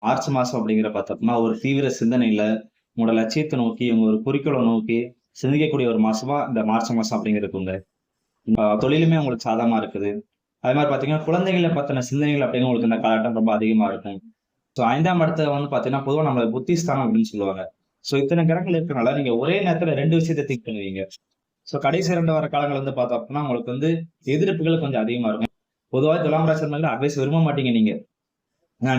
March மாசம் அப்படிங்கிற பார்த்தோம்னா, ஒரு தீவிர சிந்தனையில, உங்களோட லட்சியத்த நோக்கி, உங்க ஒரு குறிக்கோள நோக்கி சிந்திக்கக்கூடிய ஒரு மாசமா இந்த மார்ச் மாசம் அப்படிங்கிறது இருக்குங்க. தொழிலுமே உங்களுக்கு சாதகமா இருக்குது. அது மாரி பார்த்தீங்கன்னா, குழந்தைகள பத்தின சிந்தனைகள் அப்படின்னு உங்களுக்கு இந்த காலகட்டம் ரொம்ப அதிகமா இருக்கும். ஸோ 5ஆம் இடத்துல வந்து பார்த்தீங்கன்னா, பொதுவா நம்மள புத்திஸ்தானம் அப்படின்னு சொல்லுவாங்க. ஸோ இத்தன கிரகங்கள் இருக்கனால, நீங்க ஒரே நேரத்துல 2 விஷயத்த திங்க் பண்ணுவீங்க. ஸோ கடைசி 2 வார காலங்கள் வந்து பார்த்தோம் அப்படின்னா, உங்களுக்கு வந்து எதிர்ப்புகள் கொஞ்சம் அதிகமா இருக்கும். பொதுவா துலாம் ராசி மேல அட்வைஸ் விரும்ப மாட்டீங்க நீங்க.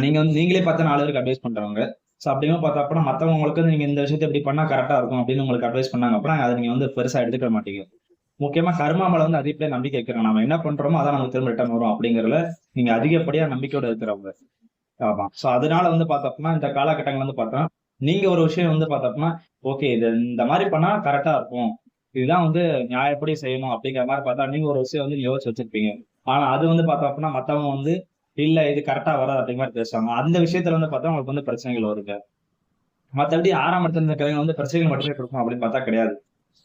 நீங்க வந்து நீங்களே பார்த்தா 4 பேருக்கு அட்வைஸ் பண்றவங்க. ஸோ அப்படிங்கும் பார்த்தா அப்பன்னா மத்தவங்க உங்களுக்கு வந்து நீங்க இந்த விஷயத்த இப்படி பண்ணா கரெக்ட்டா இருக்கும் அப்படின்னு உங்களுக்கு அட்வைஸ் பண்ணாங்க அப்படின்னா, அத நீங்க வந்து பெருசா எடுத்துக்க மாட்டீங்க. முக்கியமா கர்மா மேல வந்து அதிகப்படியா நம்பிக்கை வைக்கிறவங்க. நம்ம என்ன பண்றோமோ, அதான் நமக்கு திரும்ப ரிட்டர்ன் வரும் அப்படிங்கிறதுல நீங்க அதிகப்படியா நம்பிக்கையோட இருக்கிறவங்க. ஆமா. சோ அதனால வந்து பார்த்தோம்னா, இந்த காலகட்டங்கள்ல வந்து பார்த்தா, நீங்க ஒரு விஷயம் வந்து பார்த்தோம்னா, ஓகே இது இந்த மாரி பண்ணா கரெக்ட்டா இருக்கும். இதுதான் வந்து நியாயப்படி செய்யணும் அப்படிங்கிற மாரி பார்த்தா, நீங்க ஒரு விஷயம் வந்து யோசிச்சு வச்சிருப்பீங்க. ஆனா அது வந்து பார்த்தோம்னா, மத்தவங்க வந்து, இல்ல இது கரெக்ட்டா வராது அப்படிங்கிற மாரி பேசுவாங்க. அந்த விஷயத்துல வந்து பார்த்தா உங்களுக்கு வந்து பிரச்சனைகள் வருங்க. மத்தபடி 6ஆம் இடத்துல இருந்த கிரகம் வந்து பிரச்சனைகள் மட்டுமே குடுக்கும் அப்படின்னு பார்த்தா கிடையாது.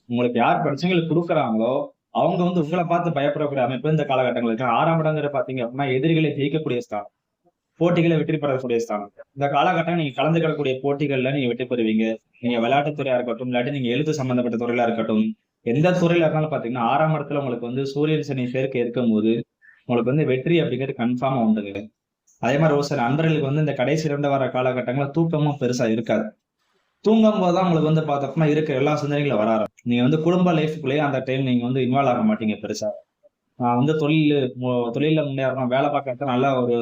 உங்களுக்கு யார் பிரச்சனைகள் குடுக்குறாங்களோ, அவங்க வந்து உங்கள பார்த்து பயப்படக்கூடிய அமைப்பு இந்த காலகட்டங்கள்ல இருக்கு. 6ஆம் இடம்ங்கிறது பார்த்தீங்க அப்படின்னா, எதிரிகளை ஜெயிக்கக்கூடிய ஸ்தானம். போட்டிகள வெற்றி பெறக்கூடிய ஸ்தானம். இந்த காலகட்டம் நீங்க கலந்துக்கிடக்கூடிய போட்டிகள்ல நீங்க வெற்றி பெறுவீங்க. நீங்க விளையாட்டுத் துறையா இருக்கட்டும், இல்லாட்டி நீங்க எழுத்து சம்பந்தப்பட்ட துறையில இருக்கட்டும், எந்த துறையில இருந்தாலும் பார்த்தீங்கன்னா, 6ஆம் இடத்துல உங்களுக்கு வந்து சூரியன், சனி சேர்க்கை இருக்கும்போது, உங்களுக்கு வந்து வெற்றி அப்படிங்கிறது கன்ஃபார்மா உண்டுங்க. அதே மாரி ஒரு சில நண்பர்களுக்கு வந்து இந்த கடைசி 2 வார காலகட்டங்கள்ல தூக்கமும் பெருசா இருக்காது. தூங்கும்போது தான் உங்களுக்கு வந்து பார்த்தோம்னா, இருக்கிற எல்லா சிந்தனைகளும் வர ஆரம்பிக்கும். நீங்க வந்து குடும்ப லைஃப்குள்ளேயே அந்த டைம் நீங்க வந்து இன்வால்வ் ஆக மாட்டீங்க பெருசா. நான் வந்து தொழில்ல முன்னேறணும், வேலை பார்க்குற இடத்துல நல்ல ஒரு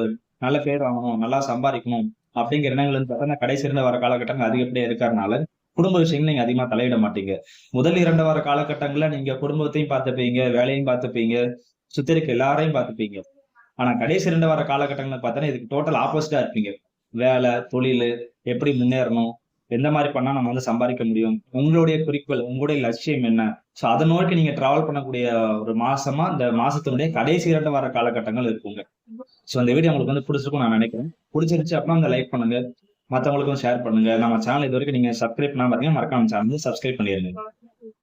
நல்ல பேர் வாங்கணும், நல்லா சம்பாதிக்கணும் அப்படிங்கிற எண்ணங்கள் வந்து பார்த்தீங்கன்னா, கடைசி 2 வார காலகட்டங்கள் அதிகப்படியா இருக்கறனால, குடும்ப விஷயங்கள நீங்க அதிகமா தலையிட மாட்டீங்க. முதல் 2 வார காலகட்டங்கள்ல நீங்க குடும்பத்தையும் பார்த்துப்பீங்க, வேலையும் பார்த்துப்பீங்க, சுத்தி இருக்க எல்லாரையும் பார்த்துப்பீங்க. ஆனா கடைசி 2 வார காலகட்டங்கள்ல பார்த்தீங்கன்னா, இதுக்கு டோட்டல் ஆப்போசிட்டா இருப்பீங்க. வேலை, தொழிலு, எப்படி முன்னேறணும்? எந்த மாரி பண்ணா நம்ம வந்து சம்பாதிக்க முடியும்? உங்களுடைய குறிக்கோள், உங்களுடைய லட்சியம் என்ன? சோ அத நோக்கி நீங்க டிராவல் பண்ணக்கூடிய ஒரு மாசமா, இந்த மாசத்தினுடைய கடைசி 2 வார காலகட்டங்கள் இருக்குங்க. சோ இந்த வீடியோ உங்களுக்கு வந்து புடிச்சிருக்கும்னு நான் நெனைக்கிறேன். புடிச்சிருந்துச்சு அப்படின்னா வந்து லைக் பண்ணுங்க. மத்தவங்களுக்கும் ஷேர் பண்ணுங்க. நம்ம சேனல் இதுவரைக்கும் நீங்க சப்ஸ்கிரைப் பண்ணாம இருந்தீங்கன்னா, மறக்காம சேனல் வந்து சப்ஸ்கிரைப் பண்ணிருங்க.